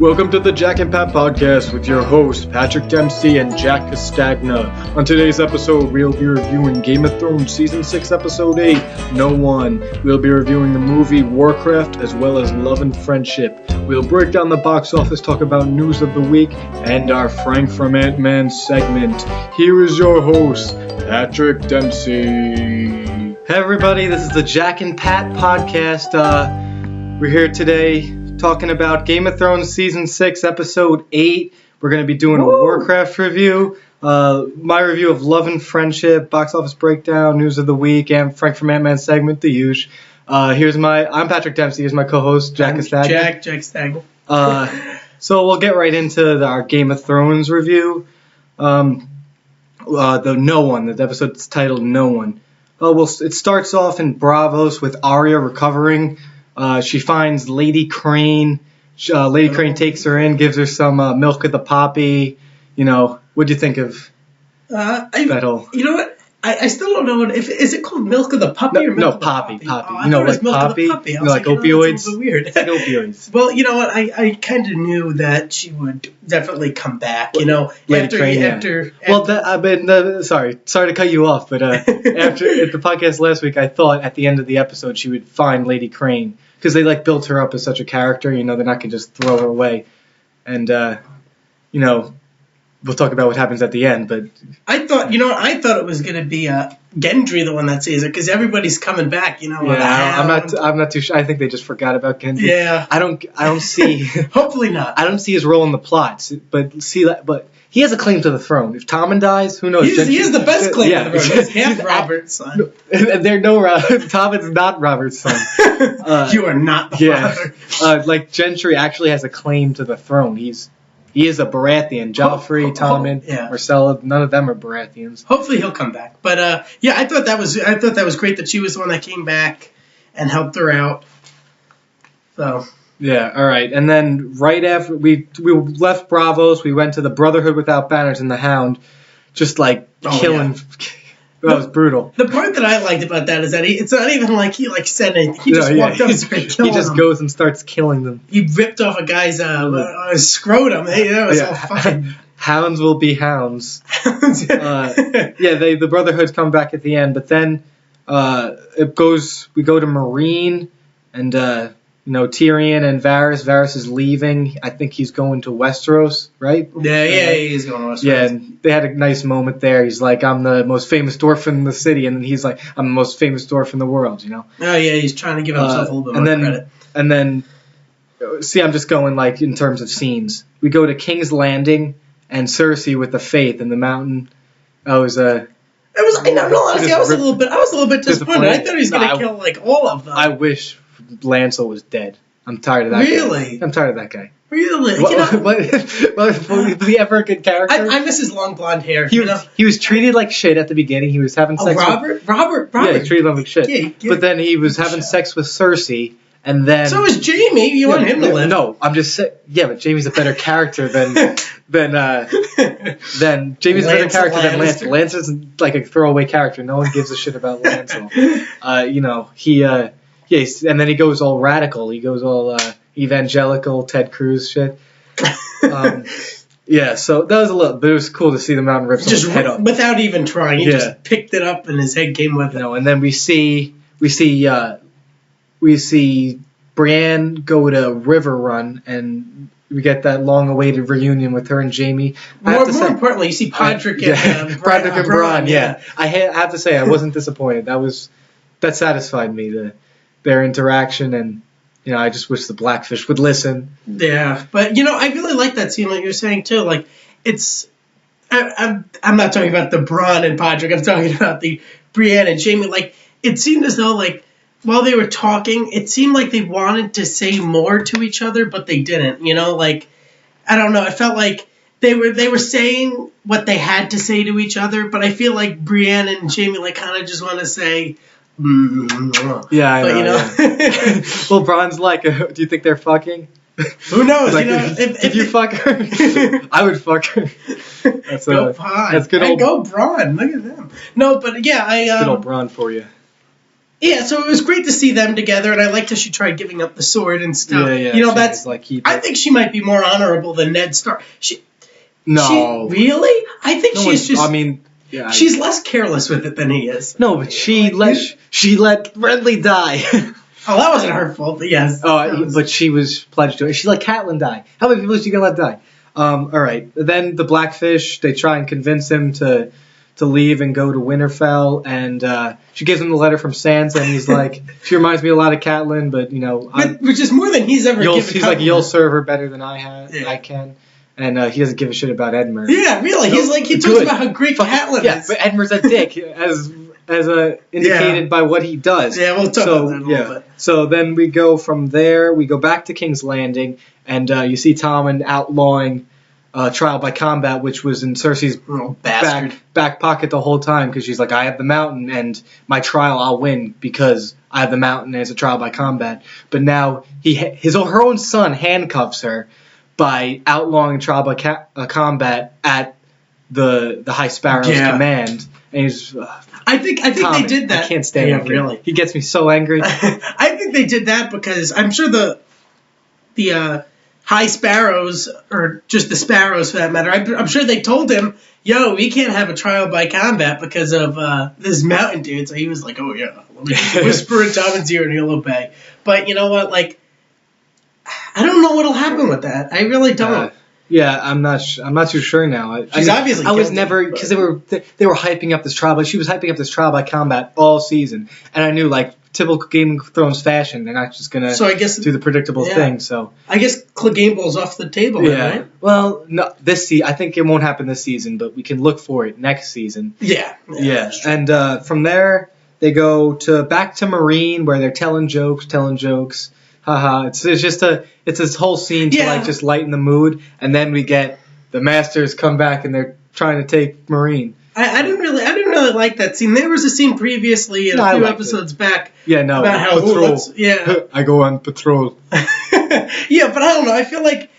Welcome to the Jack and Pat podcast with your hosts, Patrick Dempsey and Jack Castagna. On today's episode, we'll be reviewing Game of Thrones Season 6, Episode 8, No One. We'll be reviewing the movie Warcraft, as well as Love and Friendship. We'll break down the box office, talk about news of the week, and our Frank from Ant-Man segment. Here is your host, Patrick Dempsey. Hey everybody, this is the Jack and Pat podcast. We're here today talking about Game of Thrones Season 6, Episode 8. We're going to be doing a Warcraft review, my review of Love and Friendship, box office breakdown, news of the week, and Frank from Ant-Man segment, the huge. I'm Patrick Dempsey. Here's my co-host, Jack Castagna. Jack Castagna. So we'll get right into our Game of Thrones review. The No One. The episode's titled No One. It starts off in Braavos with Arya recovering. She finds Lady Crane. Lady Crane takes her in, gives her some milk of the poppy. You know, what'd you think of that whole? You know what? I still don't know is it called milk of the puppy or milk of the poppy? Oh, you know, like milk poppy. Of the puppy. You know, like opioids. That's weird. It's like opioids. Well, you know what? I kind of knew that she would definitely come back. You know, Lady Crane, after. Well, sorry to cut you off, but after at the podcast last week, I thought at the end of the episode she would find Lady Crane. Because they built her up as such a character, you know, they're not going to just throw her away. And, you know, we'll talk about what happens at the end, but... I thought it was going to be Gendry the one that sees her, because everybody's coming back, you know. Yeah, I'm not too sure. I think they just forgot about Gendry. Yeah. I don't see... Hopefully not. I don't see his role in the plots, but he has a claim to the throne. If Tommen dies, who knows? He has the best claim to the throne. He's half Robert's son. Tommen's not Robert's son. You are not the father. Like Gentry actually has a claim to the throne. He is a Baratheon. Joffrey, Tommen, Marcella, none of them are Baratheons. Hopefully he'll come back. But I thought that was great that she was the one that came back and helped her out. So. Yeah, all right. And then right after we left Braavos, we went to the Brotherhood without banners and the Hound, just killing. Yeah. That was brutal. The part that I liked about that is that it's not even like he said anything. He just walked up and started killing them. He just goes and starts killing them. He ripped off a guy's scrotum. Hey, that was all fucking... Hounds will be hounds. The Brotherhood's come back at the end, but then we go to Marine and... You know, Tyrion and Varys. Varys is leaving. I think he's going to Westeros, right? Yeah, he's going to Westeros. Yeah, and they had a nice moment there. He's like, I'm the most famous dwarf in the city. And then he's like, I'm the most famous dwarf in the world, you know? Oh, yeah, he's trying to give himself a little bit more credit. And then, see, I'm just going, in terms of scenes. We go to King's Landing and Cersei with the Faith in the mountain. I was a little bit disappointed. I thought he was going to kill, all of them. I wish... Lancel was dead. I'm tired of that guy. Really? I'm tired of that guy. Really? Was he ever a good character? I miss his long blonde hair. He was treated like shit at the beginning. He was having sex with... Robert? Yeah, he treated him like shit. Yeah. But then he was having sex with Cersei, and then... So was Jamie. You want him to live. No, I'm just saying... Yeah, but Jamie's a better character than Jamie's a better character than Lance. Lance is like a throwaway character. No one gives a shit about Lancel. You know, he... Yes, and then he goes all radical. He goes all evangelical, Ted Cruz shit. So that was a little, but it was cool to see the mountain rip his head up without even trying. He just picked it up, and his head came with it. And then we see Brienne go to Riverrun, and we get that long-awaited reunion with her and Jamie. More importantly, you see Podrick and Bronn. Yeah, I have to say I wasn't disappointed. That satisfied me. Their interaction, and I just wish the Blackfish would listen. Yeah, but I really like that scene, like you're saying too. Like I'm not talking about the Bronn and Podrick. I'm talking about the Brienne and Jamie. Like it seemed as though while they were talking, it seemed like they wanted to say more to each other, but they didn't. I don't know. I felt like they were saying what they had to say to each other, but I feel like Brienne and Jamie kind of just want to say. Yeah, I know. Well, Bronn's do you think they're fucking? Who knows? If you fuck her, I would fuck her. Go Pod. That's good old. Go Bronn. Look at them. No, but yeah, good old Bronn for you. Yeah, so it was great to see them together, and I liked how she tried giving up the sword and stuff. Yeah. You know, that's like I think she might be more honorable than Ned Stark. No. Really? I think she's just. I mean, yeah. She's less careless with it than he is. No, but she let Renly die. Oh, that wasn't her fault, but yes. But she was pledged to it. She let Catelyn die. How many people is she gonna let die? All right. Then the Blackfish, they try and convince him to leave and go to Winterfell, and she gives him the letter from Sansa, and he's like, she reminds me a lot of Catelyn, but which is more than he's ever given. He's like, you'll serve her better than I can. And he doesn't give a shit about Edmure. Yeah, really. He's like, he talks about how great Catelyn is. Yeah, but Edmure's a dick, as indicated by what he does. Yeah, we'll talk about that a little bit. So then we go from there, we go back to King's Landing, and you see Tommen outlawing trial by combat, which was in Cersei's back pocket the whole time, because she's like, I have the mountain, and my trial I'll win because I have the mountain as a trial by combat. But now her own son handcuffs her by outlawing trial by combat at the High Sparrow's command. And he's, I think Tommen, they did that. I can't stand him. Really. He gets me so angry. I think they did that because I'm sure the High Sparrows, or just the Sparrows for that matter, I'm sure they told him, yo, we can't have a trial by combat because of this mountain dude. So he was like, oh yeah, let me just whisper in Tommen's ear and he'll obey. But you know what, like, I don't know what'll happen with that. I really don't. Yeah, I'm not too sure now. She's obviously. I was never, because they were hyping up this trial, but she was hyping up this trial by combat all season, and I knew, like, typical Game of Thrones fashion, they're not just gonna do the predictable thing. So I guess Cleganeble's off the table. Yeah. Right? Well, no, I think it won't happen this season, but we can look for it next season. Yeah. And from there they go back to Marine, where they're telling jokes. Haha, it's this whole scene to like just lighten the mood, and then we get the Masters come back and they're trying to take Marine. I didn't really like that scene. There was a scene previously a few episodes back. Yeah, no, about how patrol. I go on patrol. Yeah, but I don't know. I feel like,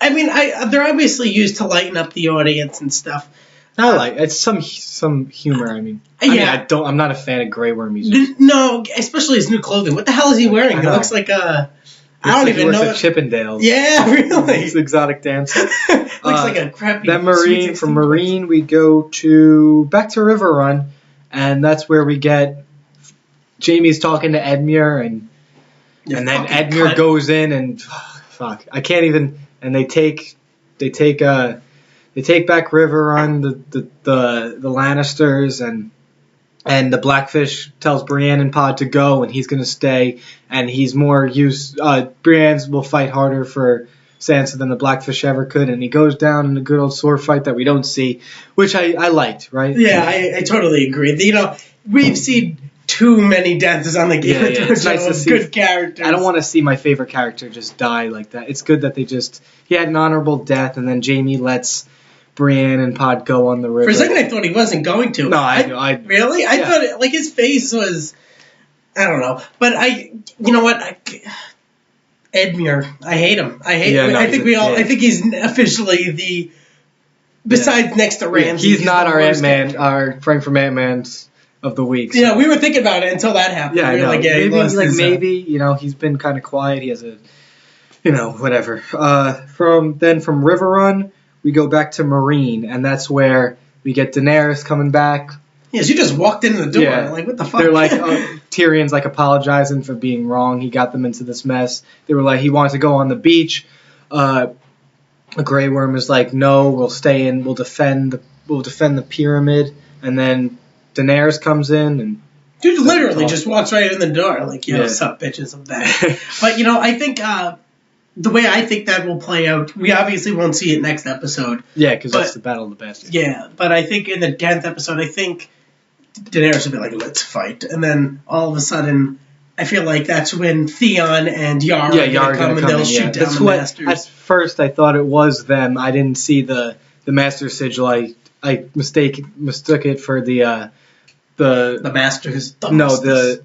I mean, they're obviously used to lighten up the audience and stuff. It's some humor. I mean, I'm not a fan of Grey Worm music. No, especially his new clothing. What the hell is he wearing? It looks like I don't even know. Looks like Chippendales. Yeah, really. It's exotic dance. Looks like a crappy. Then from Marine, we go back to Riverrun, and that's where we get Jamie's talking to Edmure, and then Edmure goes in and I can't even. And they take back Riverrun, the Lannisters, and the Blackfish tells Brienne and Pod to go, and he's going to stay, and he's more used. Brienne's will fight harder for Sansa than the Blackfish ever could, and he goes down in a good old sword fight that we don't see, which I liked, right? Yeah, I totally agree. You know, we've seen too many deaths on the Game of Thrones. It's nice to see good characters. I don't want to see my favorite character just die like that. It's good that he had an honorable death, and then Jamie lets Brienne and Pod go on the river. For a second, I thought he wasn't going to. No, I really? I thought his face was, I don't know. But you know what? Edmure, I hate him. I think he's officially besides next to Ramsay. He's not our Ant-Man, our Frank from Ant-Man's of the week. So. Yeah, we were thinking about it until that happened. Yeah, we were maybe he's been kind of quiet. He has whatever. From Riverrun, we go back to Marine, and that's where we get Daenerys coming back. Yeah, she just walked in the door. Yeah. Like, what the fuck? They're like, Tyrion's like apologizing for being wrong. He got them into this mess. They were like, he wanted to go on the beach. Grey Worm is like, no, we'll stay in. We'll defend the pyramid. And then Daenerys comes in and dude literally just walks right in the door. Like, sup, bitches, I'm back. But I think the way I think that will play out, we obviously won't see it next episode. Yeah, because that's the Battle of the Bastards. Yeah, but I think in the 10th episode, I think Daenerys will be like, let's fight. And then all of a sudden, I feel like that's when Theon and Yara are going to come and they'll shoot down the Masters. At first, I thought it was them. I didn't see the Master Sigil. I mistook it for the Masters. The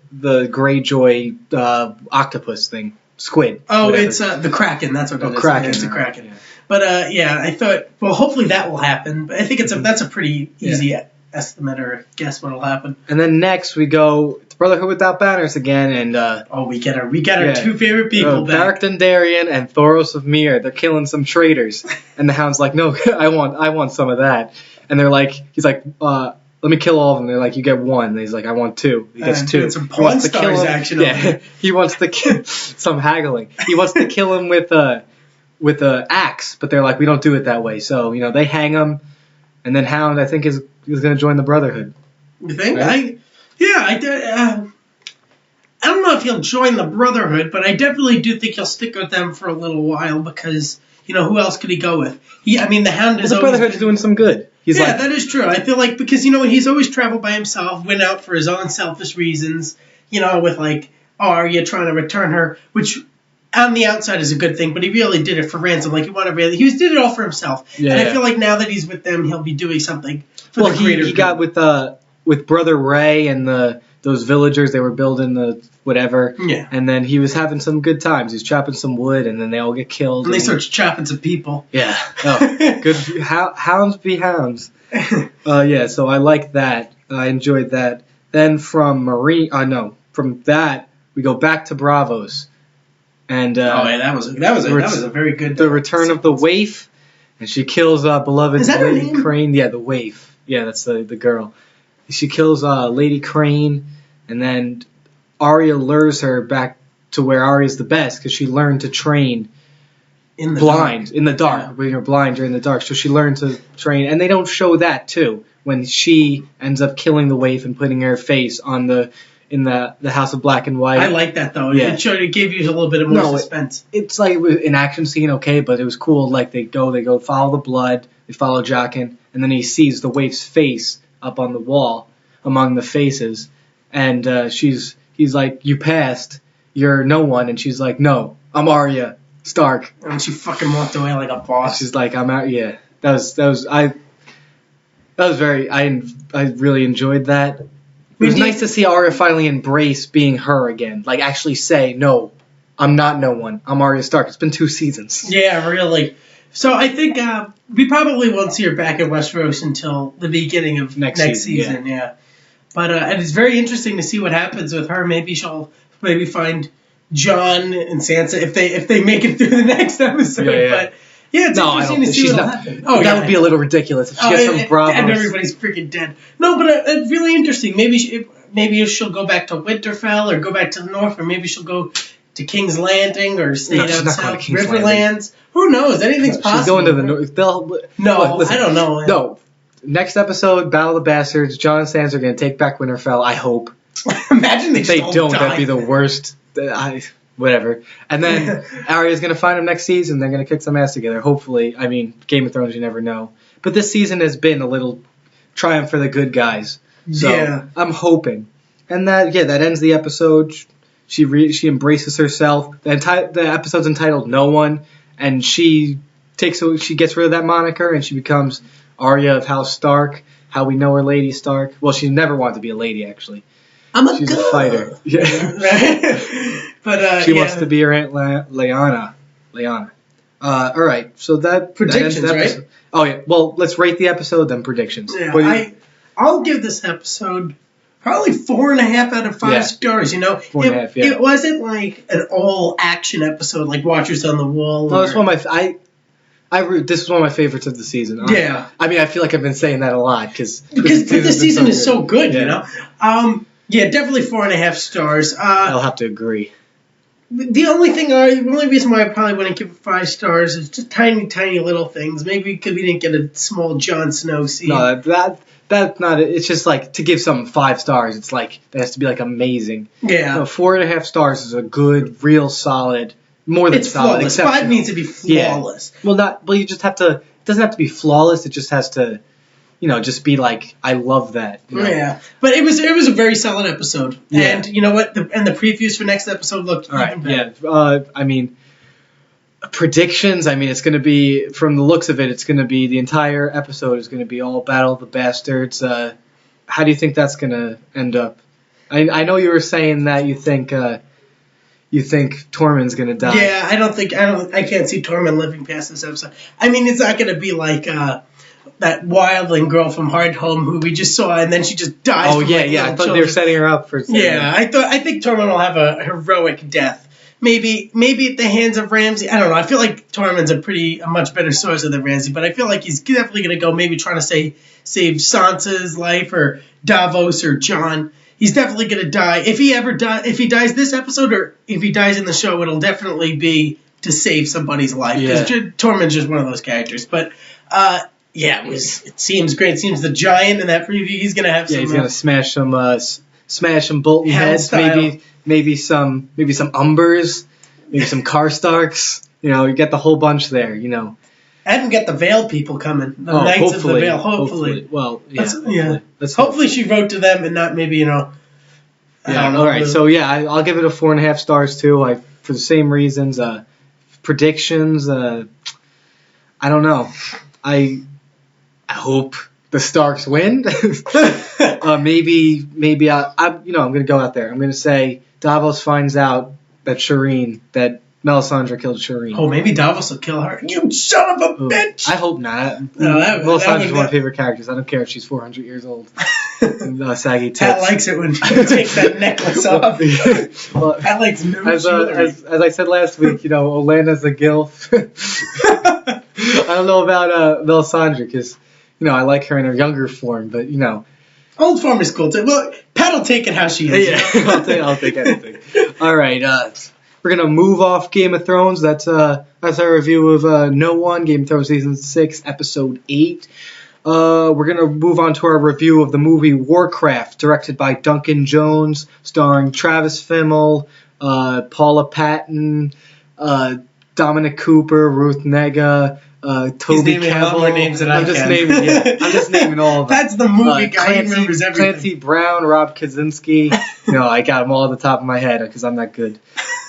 Greyjoy octopus thing. Squid. Oh, whatever. It's the Kraken. That's what it is. Kraken. Yeah, it's a Kraken. Yeah. But I thought, well, hopefully that will happen. But I think that's a pretty easy estimate or guess what'll happen. And then next we go It's Brotherhood without banners again, and we get our two favorite people back. Beric Dondarrion and Thoros of Myr. They're killing some traitors, and the Hound's like, no, I want some of that, and they're like, he's like, let me kill all of them. They're like, you get one. And he's like, I want two. He gets two. Some Pawn Stars action. Yeah, he wants to kill some haggling. He wants to kill him with a axe, but they're like, we don't do it that way. So they hang him, and then Hound, I think, is going to join the Brotherhood. You think? Right? I don't know if he'll join the Brotherhood, but I definitely do think he'll stick with them for a little while because, who else could he go with? The Hound is the Brotherhood's doing some good. That is true. I feel like because, he's always traveled by himself, went out for his own selfish reasons, with, like, Arya trying to return her, which on the outside is a good thing, but he really did it for ransom. Like, he did it all for himself. Yeah, and I feel like now that he's with them, he'll be doing something for the greater good. He got with Brother Ray and those villagers. They were building the whatever. Yeah. And then he was having some good times. He's chopping some wood, and then they all get killed. And they start chopping some people. Yeah. Oh, good. Hounds be hounds. So I like that. I enjoyed that. Then from that we go back to Bravos. And that was a very good. The return of the waif, and she kills beloved Lady Crane. Yeah, the waif. Yeah, that's the girl. She kills Lady Crane, and then Arya lures her back to where Arya's the best because she learned to train in the dark. When you're blind, you're in the dark. So she learned to train, and they don't show that too when she ends up killing the waif and putting her face on in the House of Black and White. I like that though. Yeah. It gave you a little bit more suspense. It's like an action scene, okay, but it was cool. Like they go follow the blood, they follow Jaqen, and then he sees the waif's face up on the wall among the faces, and he's like, you passed, you're no one, and she's like, no, I'm Arya Stark. And she fucking walked away like a boss. She's like, I'm out. Yeah, I really enjoyed that. It was nice to see Arya finally embrace being her again. Like, actually say, no, I'm not no one. I'm Arya Stark. It's been 2 seasons. Yeah, really. So I think we probably won't see her back in Westeros until the beginning of next season. Yeah. But and it's very interesting to see what happens with her. Maybe she'll find Jon and Sansa if they make it through the next episode. Yeah. But yeah, it's interesting to see what'll happen. Oh, that would be a little ridiculous if she gets some Bravos. And everybody's freaking dead. No, but it's really interesting. Maybe she'll go back to Winterfell or go back to the north, or maybe she'll go to King's Landing or stay down south, Riverlands. Who knows? Anything's possible. She's going to the north. I don't know. No. Next episode, Battle of the Bastards. Jon and Sansa are going to take back Winterfell. I hope. Imagine if they don't. That'd be the worst. Whatever. And then Arya's going to find him next season. They're going to kick some ass together. Hopefully. I mean, Game of Thrones, you never know. But this season has been a little triumph for the good guys. So yeah. I'm hoping. And that ends the episode. She embraces herself. The episode's entitled No One. And she gets rid of that moniker and she becomes Arya of House Stark. How we know her, Lady Stark. Well, she never wanted to be a lady, actually. She's a fighter. Yeah. But she wants to be her Aunt Lyanna. All right. So that predictions, right? Oh yeah. Well, let's rate the episode, then predictions. Yeah, I'll give this episode probably 4.5 out of 5 stars. 4.5. Yeah. It wasn't like an all action episode like Watchers on the Wall. No, it's one of my. This is one of my favorites of the season. Yeah. I mean, I feel like I've been saying that a lot because this season is so good. Yeah, definitely 4.5 stars. I'll have to agree. The only reason why I probably wouldn't give it 5 stars is just tiny, tiny little things. Maybe because we didn't get a small Jon Snow scene. No, that's not it. It's just like to give something 5 stars. It's like it has to be like amazing. Yeah. 4.5 stars is a good, real solid, more than solid. Flawless. 5 needs to be flawless. Yeah. Well, you just have to. It doesn't have to be flawless. It just has to. Just be like, I love that. Yeah, but it was a very solid episode. Yeah. And you know what? The previews for next episode looked even better. Yeah. I mean, predictions. I mean, it's going to be, from the looks of it, it's going to be, the entire episode is going to be all Battle of the Bastards. How do you think that's going to end up? I know you were saying that you think Tormund's going to die. Yeah, I can't see Tormund living past this episode. I mean, it's not going to be like that wildling girl from Hard Home who we just saw, and then she just dies. Oh from, yeah, like, yeah. I little thought they were children. setting her up for. Yeah, I think Tormund will have a heroic death. Maybe at the hands of Ramsay. I don't know. I feel like Tormund's a much better sorcerer than Ramsay, but I feel like he's definitely going to go maybe trying to save Sansa's life or Davos or Jon. He's definitely going to die. If he dies this episode or if he dies in the show, it'll definitely be to save somebody's life. Because Tormund's just one of those characters. But it seems great. It seems the giant in that preview, he's going to have some. Yeah, he's going to smash some Bolton heads. Maybe some Umbers, maybe some Karstarks. You get the whole bunch there. I didn't get the Vale people coming. The Knights of the Vale, hopefully. Well, yeah. Hopefully she wrote to them and not maybe, I don't know. All right. So, I'll give it a 4.5 stars, too, for the same reasons. Predictions, I don't know. I hope the Starks win. Maybe I'm going to go out there. I'm going to say Davos finds out that Melisandre killed Shireen. Oh, maybe Davos will kill her. You son of a bitch! I hope not. No, Melisandre's one of my favorite characters. I don't care if she's 400 years old. Saggy tits. Pat likes it when she takes that necklace off. Well, Pat likes no jewelry. As I said last week, Olenna's a gilf. I don't know about Melisandre because, I like her in her younger form, but, Old form is cool, too. Well, Pat will take it how she is. Yeah, I'll take anything. All right, we're going to move off Game of Thrones. That's our review of No One, Game of Thrones Season 6, Episode 8. We're going to move on to our review of the movie Warcraft, directed by Duncan Jones, starring Travis Fimmel, Paula Patton, Dominic Cooper, Ruth Negga, Toby Kebbell. More names than I'm just naming all of them. That's the movie guy. He remembers everything. Clancy Brown, Rob Kaczynski. I got them all at the top of my head because I'm that good.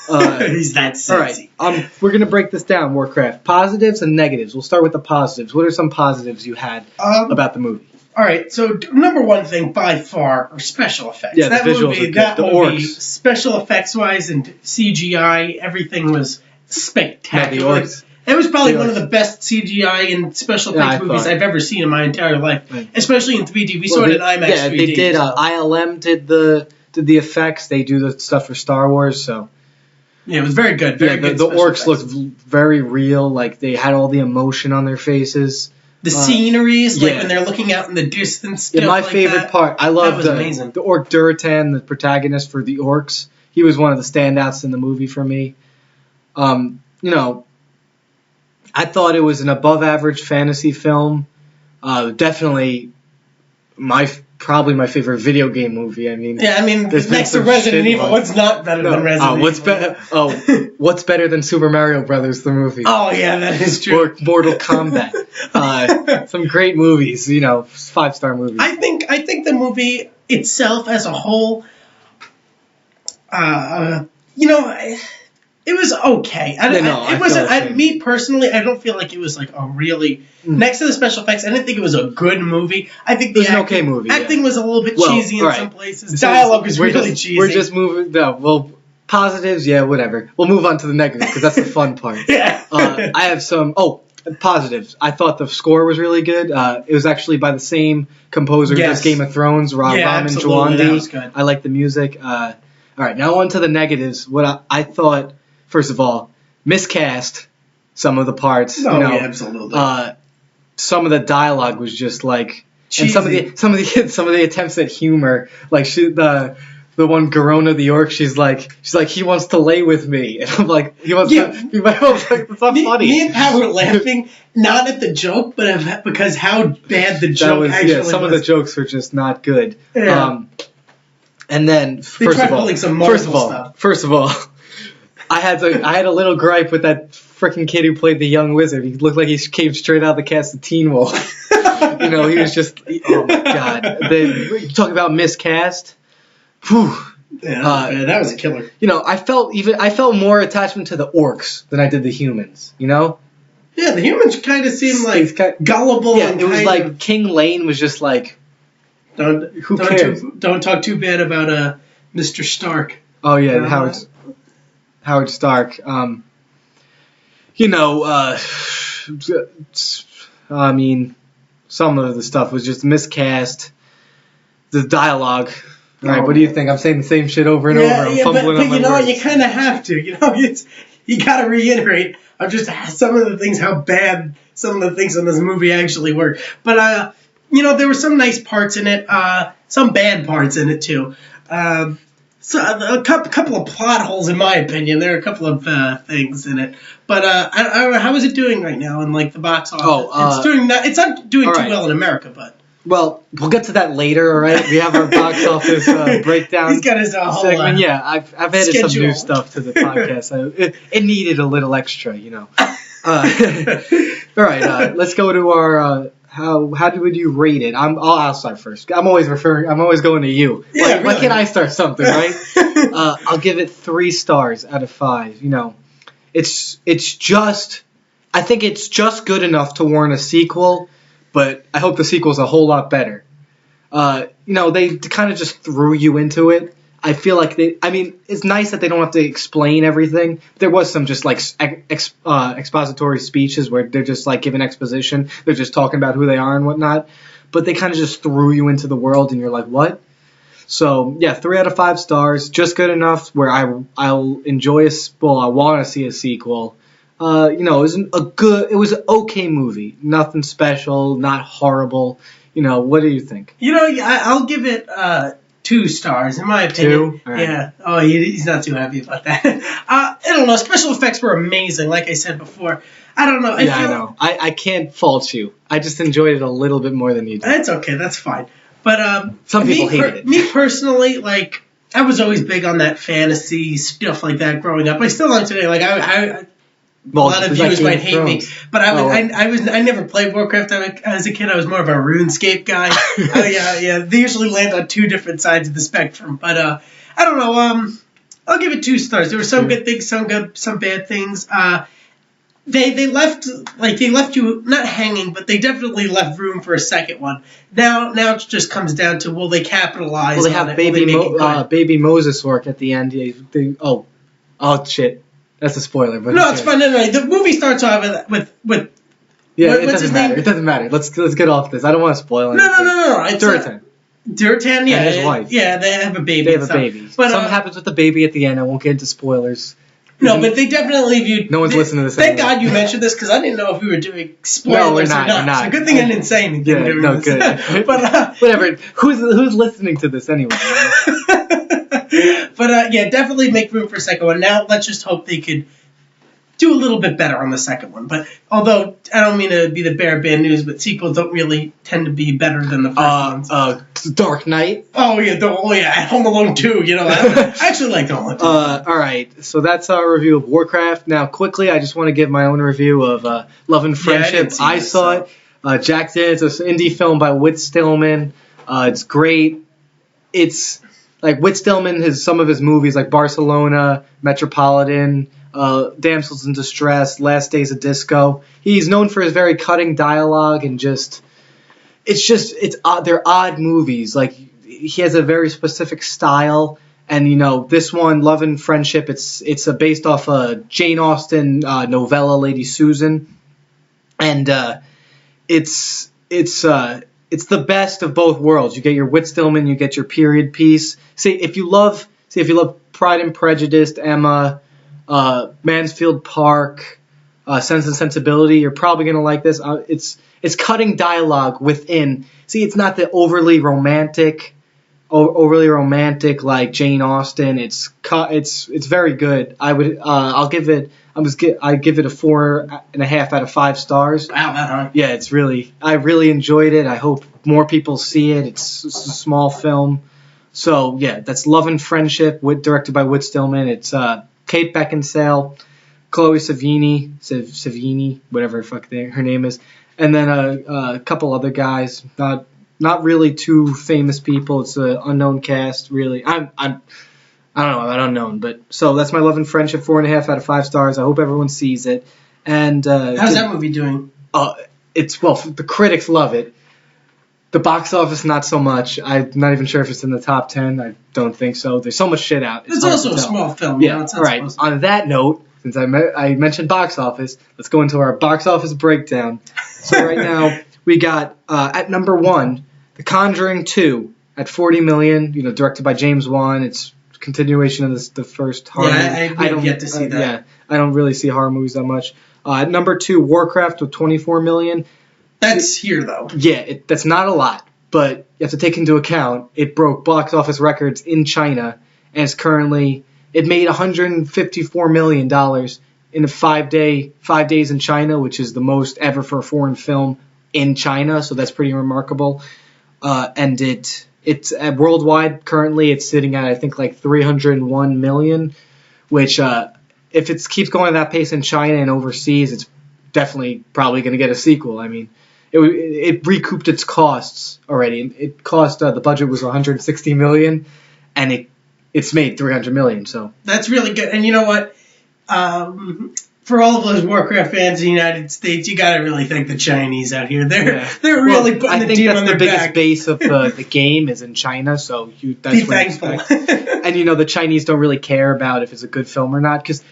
He's that sexy. All right, we're going to break this down, Warcraft. Positives and negatives. We'll start with the positives. What are some positives you had about the movie? All right, so number one thing by far are special effects. Yeah, the visuals are good. The orcs. Special effects-wise and CGI, everything was spectacular. Yeah, the orcs. It was probably one of the best CGI and special effects movies I've ever seen in my entire life, especially in 3D. We saw it in IMAX 3D. Yeah, they did. ILM did the effects. They do the stuff for Star Wars, so... Yeah, it was very good. The orcs looked very real. Like, they had all the emotion on their faces. The sceneries, when they're looking out in the distance. Yeah, my favorite part. I love the orc Duratan, the protagonist for the orcs. He was one of the standouts in the movie for me. I thought it was an above-average fantasy film. Definitely probably my favorite video game movie. Next to Resident Evil, what's not better than Resident Evil? What's better than Super Mario Brothers, the movie? Oh, yeah, that is true. Or Mortal Kombat. Some great movies, 5-star movies. I think the movie itself as a whole, it was okay. Me personally, I don't feel like it was like a really next to the special effects. I didn't think it was a good movie. I think it was an okay movie. Acting was a little bit cheesy in some places. Dialogue was really cheesy. We're just moving. No, well, positives, yeah, whatever. We'll move on to the negatives because that's the fun part. Yeah. I have some. Positives. I thought the score was really good. It was actually by the same composer as Game of Thrones, Ramin Djawadi. That was good. I like the music. All right, now on to the negatives. What I thought. First of all, miscast some of the parts. Yeah, absolutely. Some of the dialogue was just like, cheesy. And some of the attempts at humor, like the one Garona the orc, she's like he wants to lay with me, and I'm like he wants to. It's not funny. Me and Pat were laughing not at the joke, but because how bad the joke actually was. Some of the jokes were just not good. Yeah. And then first of all. I had a little gripe with that freaking kid who played the young wizard. He looked like he came straight out of the cast of Teen Wolf. He was just, oh my god. You talk about miscast. Whew. Yeah, that was a killer. I felt more attachment to the orcs than I did the humans. Yeah, the humans kind of seemed like gullible. Yeah, it was like King Lane was just like, who cares? Don't talk too bad about Mr. Stark. Oh yeah, Howard Stark. some of the stuff was just miscast. The dialogue. All right, what do you think? I'm saying the same shit over and over. I'm fumbling but on my you know words. what? You kind of have to. You know, you got to reiterate of just some of the things, how bad some of the things in this movie actually were. But you know, there were some nice parts in it, some bad parts in it too. So a couple of plot holes, in my opinion. There are a couple of things in it, but I don't know, how is it doing right now in like the box office. It's not doing too well in America, but. Well, we'll get to that later, all right? We have our box office breakdown. He's got his whole segment. Yeah, I've added schedule. some new stuff to the podcast. It needed a little extra, you know. All right, let's go to our how would you rate it? I'll start first. I'm always going to you. Yeah, like, really. Why can't I start something, right? I'll give it 3 stars out of 5. You know, it's just, I think it's just good enough to warrant a sequel. But I hope the sequel's a whole lot better. You know, they kind of just threw you into it. I feel like it's nice that they don't have to explain everything. There was some just like expository speeches where they're just like giving exposition. They're just talking about who they are and whatnot. But they kind of just threw you into the world and you're like, what? So yeah, 3 out of 5 stars. Just good enough where I'll enjoy I want to see a sequel. You know, it was an okay movie. Nothing special, not horrible. You know, what do you think? You know, I'll give it 2 stars, in my opinion. 2? Right. Yeah. Oh, he's not too happy about that. I don't know. Special effects were amazing, like I said before. I don't know. I know. I can't fault you. I just enjoyed it a little bit more than you did. That's okay. That's fine. But some people hated it. Me personally, like, I was always big on that fantasy stuff like that growing up. I still am today. Like, a lot of viewers might hate me, but I never played Warcraft as a kid. I was more of a RuneScape guy. Yeah. They usually land on 2 different sides of the spectrum. But I don't know. I'll give it 2 stars. There were some good things, some bad things. They left you not hanging, but they definitely left room for a second one. Now it just comes down to, will they capitalize? Well, they have baby Moses work at the end. Oh shit. That's a spoiler, but no, it's fine. No. The movie starts off with yeah. It doesn't matter. It doesn't matter. Let's get off this. I don't want to spoil anything. No. Durtan, yeah, and his wife. Yeah, they have a baby. They have a baby. But something happens with the baby at the end. I won't get into spoilers. No, but they definitely viewed. No one's listening to this. Thank God you mentioned this, because I didn't know if we were doing spoilers or not. So good thing I didn't say anything. Good. But whatever. Who's listening to this anyway? But yeah, definitely make room for a second one. Now let's just hope they could do a little bit better on the second one. But although I don't mean to be the bearer of bad news, but sequels don't really tend to be better than the first ones. Dark Knight. Oh yeah, Home Alone 2. You know, I actually like Home Alone 2. All right, so that's our review of Warcraft. Now, quickly, I just want to give my own review of Love and Friendship. I saw it. Jack did. It's an indie film by Whit Stillman. It's great. It's like Whit Stillman has some of his movies like Barcelona, Metropolitan, Damsels in Distress, Last Days of Disco. He's known for his very cutting dialogue and they're odd movies. Like, he has a very specific style, and you know, this one, Love and Friendship, it's based off a Jane Austen novella, Lady Susan, and it's the best of both worlds. You get your Whit Stillman, you get your period piece. If you love Pride and Prejudice, Emma, Mansfield Park, Sense and Sensibility, you're probably gonna like this. It's cutting dialogue within. It's not the overly romantic like Jane Austen. It's very good. I give it a 4.5 out of 5 stars. Wow, that high. Yeah, I really enjoyed it. I hope more people see it. It's a small film. So yeah, that's Love and Friendship, directed by Whit Stillman. It's Kate Beckinsale, Chloe Sevigny, whatever the fuck her name is, and then a couple other guys. Not really too famous people. It's an unknown cast, really. I don't know about unknown, but so that's my Love and Friendship, 4.5 out of 5 stars. I hope everyone sees it. And how's that movie doing? The critics love it. The box office, not so much. I'm not even sure if it's in the top 10. I don't think so. There's so much shit out. It's also a small film. Yeah, all right. On that note, since I mentioned box office, let's go into our box office breakdown. So right now, we got at number 1, The Conjuring 2 at 40 million. Directed by James Wan. It's a continuation of the first horror. Yeah, I don't get to see that. Yeah, I don't really see horror movies that much. At number 2, Warcraft with 24 million. That's here though. Yeah, that's not a lot, but you have to take into account it broke box office records in China, and it made $154 million in the 5 days in China, which is the most ever for a foreign film in China, so that's pretty remarkable. And it's worldwide currently it's sitting at I think like 301 million, which if it keeps going at that pace in China and overseas, it's definitely probably going to get a sequel. I mean, it recouped its costs already. It cost the budget was 160 million, and it's made 300 million. So that's really good. And you know what? For all of those Warcraft fans in the United States, you got to really thank the Chinese out here. They're really putting the team on their back. I think the biggest base of the game is in China, so that's be thankful. And the Chinese don't really care about if it's a good film or not, because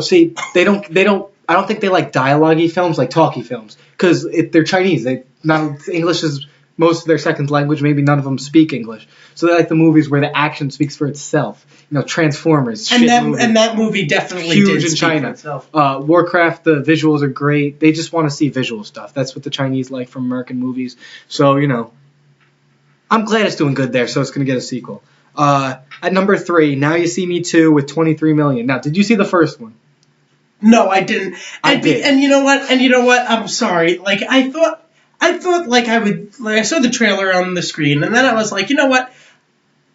see, they don't. I don't think they like dialogue-y films, like talky films, because they're Chinese. English is most of their second language. Maybe none of them speak English, so they like the movies where the action speaks for itself. Transformers. And that movie definitely huge did in China. For itself. Warcraft, the visuals are great. They just want to see visual stuff. That's what the Chinese like from American movies. So I'm glad it's doing good there. So it's going to get a sequel. At number 3, Now You See Me 2 with 23 million. Now, did you see the first one? No, I didn't. I did. And you know what? I'm sorry. Like I thought like I would. Like I saw the trailer on the screen, and then I was like, you know what?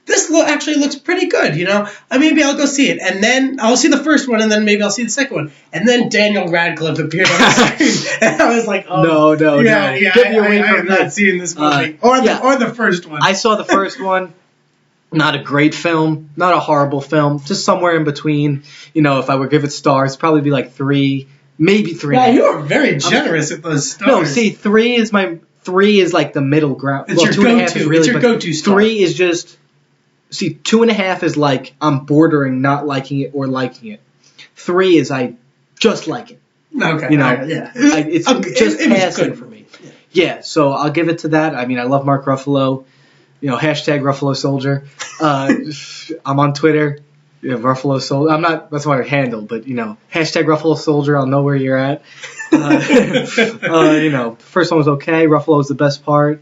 This actually looks pretty good. Maybe I'll go see it, and then I'll see the first one, and then maybe I'll see the second one, and then Daniel Radcliffe appeared on the screen, and I was like, oh no, yeah, get me away from I'm not seeing this movie or the first one. I saw the first one. Not a great film, not a horrible film, just somewhere in between. If I would give it stars, it'd probably be like 3, maybe 3. Yeah, you are very generous with those stars. No, see, 3 is like the middle ground. It's your go-to. Is really, it's your go-to star. 3 is just. See, 2.5 is like I'm bordering not liking it or liking it. 3 is I just like it. Okay. Yeah. It's just passing for me. Yeah, so I'll give it to that. I mean, I love Mark Ruffalo. Hashtag Ruffalo Soldier. I'm on Twitter. Ruffalo Soldier. I'm not. That's my handle, but hashtag Ruffalo Soldier. I'll know where you're at. The first one was okay. Ruffalo was the best part.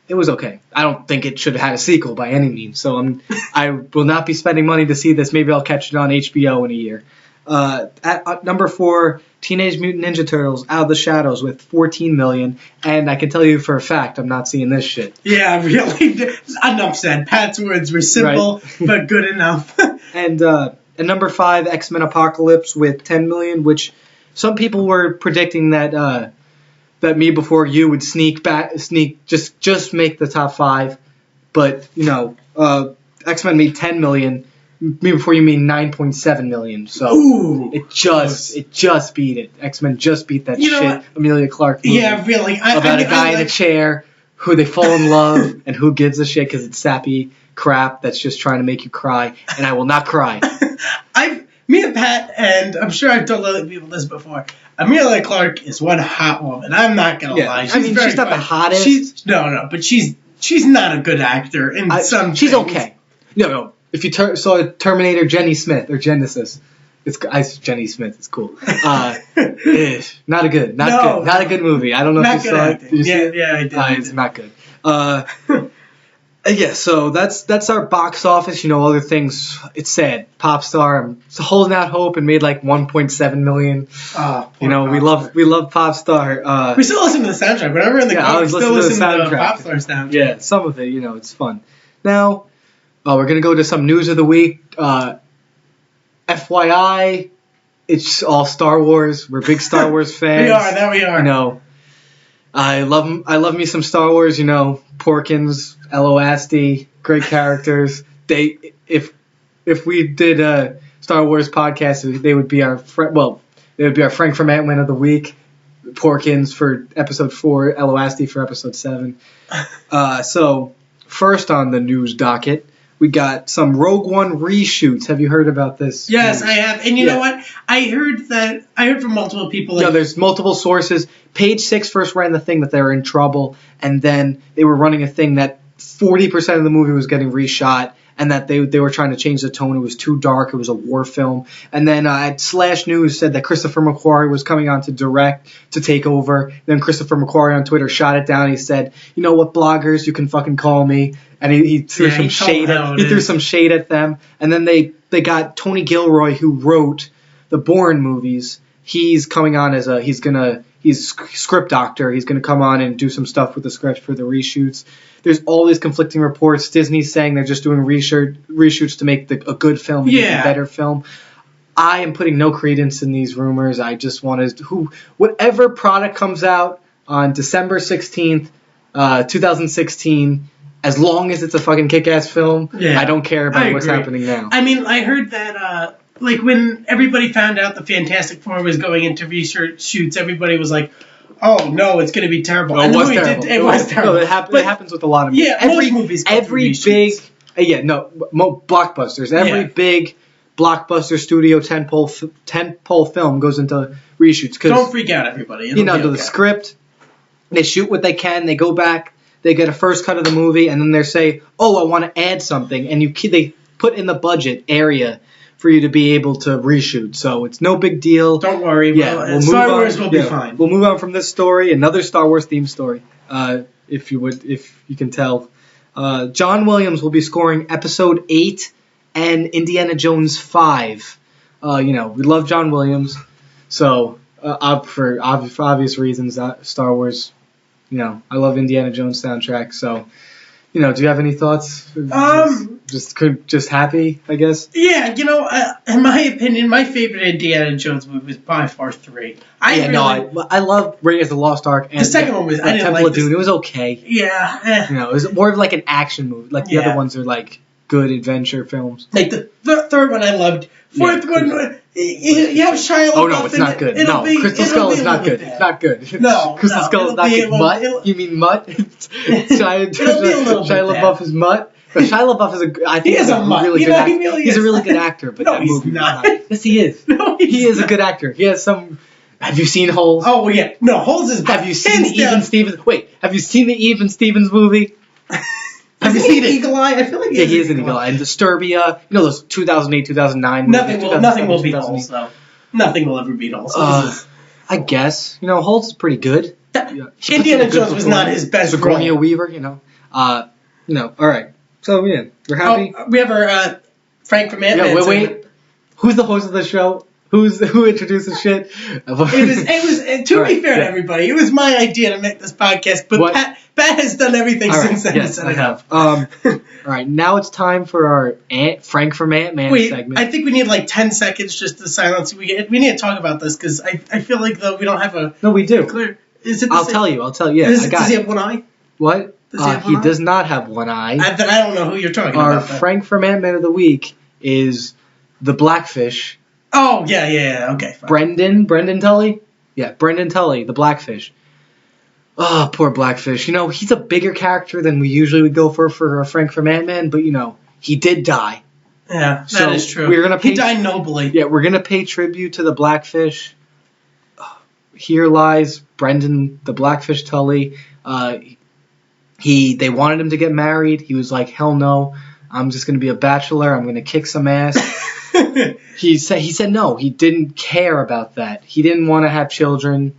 It was okay. I don't think it should have had a sequel by any means. So I will not be spending money to see this. Maybe I'll catch it on HBO in a year. At number 4, Teenage Mutant Ninja Turtles Out of the Shadows with 14 million. And I can tell you for a fact I'm not seeing this shit. Yeah, really. Enough said. Pat's words were simple, but good enough. And at number 5, X-Men Apocalypse with 10 million, which some people were predicting that Me Before You would just make the top 5. But, X-Men made 10 million. Me Before You made 9.7 million. So it just beat it. X-Men just beat that shit. What? Amelia Clark movie. Yeah, really. About a guy in a chair who they fall in love and who gives a shit because it's sappy crap that's just trying to make you cry. And I will not cry. Me and Pat, and I'm sure I've told other people this before, Amelia Clark is one hot woman. I'm not going to lie. She's not the hottest. But she's not a good actor in some She's things. Okay. No. If you saw Terminator Jenny Smith, or Genesis, Jenny Smith, it's cool. Not a good movie. I don't know if you saw it. Did you see it? Yeah, I did. It's not good. Yeah, so that's our box office. Other things. It's sad. Popstar. I'm holding out hope and made like 1.7 million. We love Popstar. We still listen to the soundtrack. Whenever we're in the car, we still listen to the Popstar soundtrack. Yeah, some of it. It's fun. Now, we're gonna go to some news of the week. FYI, it's all Star Wars. We're big Star Wars fans. we are. I love me some Star Wars. Porkins, Eloasti, great characters. If we did a Star Wars podcast, they would be our they would be our Frank from Ant-Man of the week. Porkins for episode 4, Eloasti for episode 7. So first on the news docket, We got some Rogue One reshoots. Have you heard about this? Yes, I have. And you know what? I heard from multiple people. No, there's multiple sources. Page 6 first ran the thing that they were in trouble, and then they were running a thing that 40% of the movie was getting reshot, and that they were trying to change the tone. It was too dark. It was a war film. And then Slash News said that Christopher McQuarrie was coming on to direct, to take over. Then Christopher McQuarrie on Twitter shot it down. He said, you know what, bloggers, you can fucking call me. And he threw some shade at them. And then they got Tony Gilroy, who wrote the Bourne movies. He's coming on as he's script doctor. He's going to come on and do some stuff with the script for the reshoots. There's all these conflicting reports. Disney's saying they're just doing reshoots to make a good film, a better film. I am putting no credence in these rumors. I just want whatever product comes out on December 16th, 2016, as long as it's a fucking kick-ass film, I don't care about what's happening now. I mean, I heard that, when everybody found out the Fantastic Four was going into reshoots, everybody was like, oh, no, it's going to be terrible. It was terrible. It was terrible. No, it happens with a lot of movies. Yeah, most movies go through reshoots. Blockbusters. Every big blockbuster studio tentpole film goes into reshoots. Don't freak out, everybody. The script, they shoot what they can, they go back, they get a first cut of the movie, and then they say, oh, I want to add something, and they put in the budget area for you to be able to reshoot. So it's no big deal. Don't worry. Yeah, Star Wars will be fine. We'll move on from this story. Another Star Wars themed story, if you can tell. John Williams will be scoring Episode 8 and Indiana Jones 5. We love John Williams, so for obvious reasons, Star Wars. I love Indiana Jones soundtrack, so. Do you have any thoughts? Just happy, I guess. Yeah, in my opinion, my favorite Indiana Jones movie was by far 3. I love Raiders of the Lost Ark. And the second one was I didn't Temple of Doom. It was okay. Yeah. It was more of like an action movie. Like the other ones are like good adventure films. Like the third one I loved. Fourth one, you have Shia LaBeouf. Oh no, it's not good. No, Crystal Skull is not good. It's not good. No, Crystal Skull is not good. Mutt? You mean Mutt? Shia LaBeouf is Mutt. But Shia LaBeouf is a really good actor. He's a really good actor, but that movie is not. Yes, he is. No, he is a good actor. He has some. Have you seen Holes? Oh yeah, no, Holes is. Have you seen the Even Stevens? Wait, have you seen the Even Stevens movie? Have you seen Eagle Eye? I feel like he is an Eagle Eye. And Disturbia, those 2008, 2009 movies. Nothing will beat Holes, though. Nothing will ever beat Holes. I guess. Holes is pretty good. Indiana Jones was not his best role. Sigourney Weaver, all right. So, we're happy. We have our Frank from Ant-Man. Wait. Who's the host of the show? Who introduces shit? It was to be fair to everybody, it was my idea to make this podcast, but Pat has done everything since then. Yes, I have. All right, now it's time for our Frank from Ant-Man segment. I think we need like 10 seconds just to silence. We need to talk about this because I feel like though we don't have a. No, we do. Clear. Is it? I'll tell you. Yeah, I got it. Does he have one eye? What? He does not have one eye. I don't know who you're talking about. Our Frank from Ant-Man of the week is the Blackfish. Oh, yeah, okay. Fine. Brendan Tully? Yeah, Brendan Tully, the Blackfish. Oh, poor Blackfish. He's a bigger character than we usually would go for Frank from Ant-Man, but, he did die. Yeah, that is true. He died nobly. Yeah, we're going to pay tribute to the Blackfish. Here lies Brendan, the Blackfish Tully. They wanted him to get married. He was like, hell no, I'm just going to be a bachelor. I'm going to kick some ass. He said no. He didn't care about that. He didn't want to have children.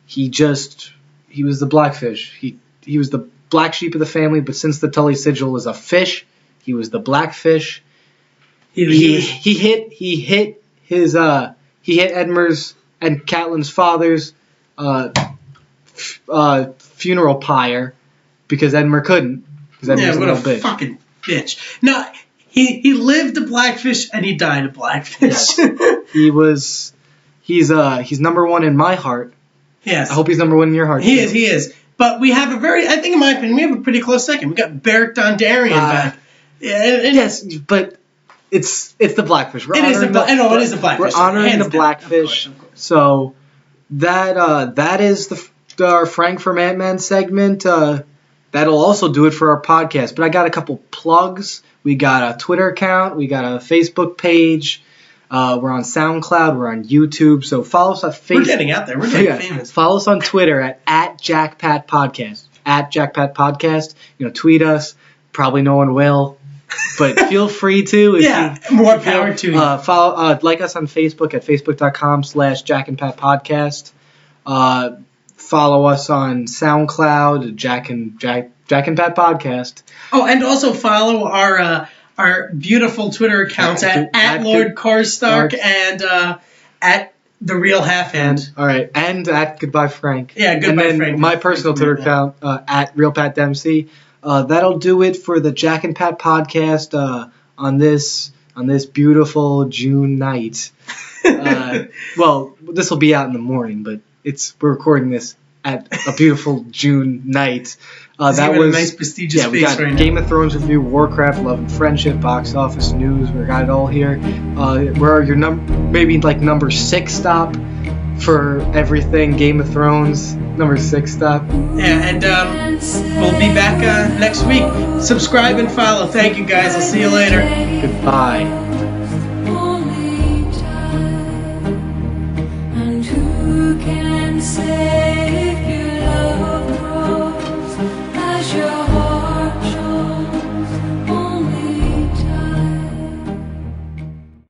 He was the Blackfish. He was the black sheep of the family, but since the Tully sigil is a fish, he was the Blackfish. He hit Edmund's and Catelyn's father's funeral pyre because Edmund couldn't. Because Edmund's what a bitch. Fucking bitch. No. He lived a Blackfish and he died a Blackfish. Yes. He's number one in my heart. Yes. I hope he's number one in your heart. He is. But we have I think in my opinion, we have a pretty close second. We got Beric Dondarrion back. Yes, but it's the Blackfish. It is the Blackfish. We're honoring the Blackfish. Of course. So that is our Frank from Ant-Man segment. That'll also do it for our podcast. But I got a couple plugs. We got a Twitter account. We got a Facebook page. We're on SoundCloud. We're on YouTube. So follow us on Facebook. We're getting out there. We're getting famous. Follow us on Twitter at JackPatPodcast. At JackPatPodcast. Tweet us. Probably no one will. But feel free to. More power to you. Follow, like us on Facebook at facebook.com/JackandPatPodcast. Follow us on SoundCloud, Jack and Pat Podcast. Oh, and also follow our beautiful Twitter accounts at Lord Karstark and at The Real Half Hand. All right, and at Goodbye Frank. Yeah, Goodbye and then Frank. My personal Twitter account at Real Pat Dempsey. That'll do it for the Jack and Pat Podcast on this beautiful June night. Well, this will be out in the morning, but we're recording this at a beautiful June night. That was a nice prestigious space. We got right Game now. of Thrones review, Warcraft, Love and Friendship, box office news. We got it all here. Where are your number 6 stop for everything Game of Thrones? Number 6 stop. Yeah, and we'll be back next week. Subscribe and follow. Thank you, guys. I'll see you later. Goodbye. And who can say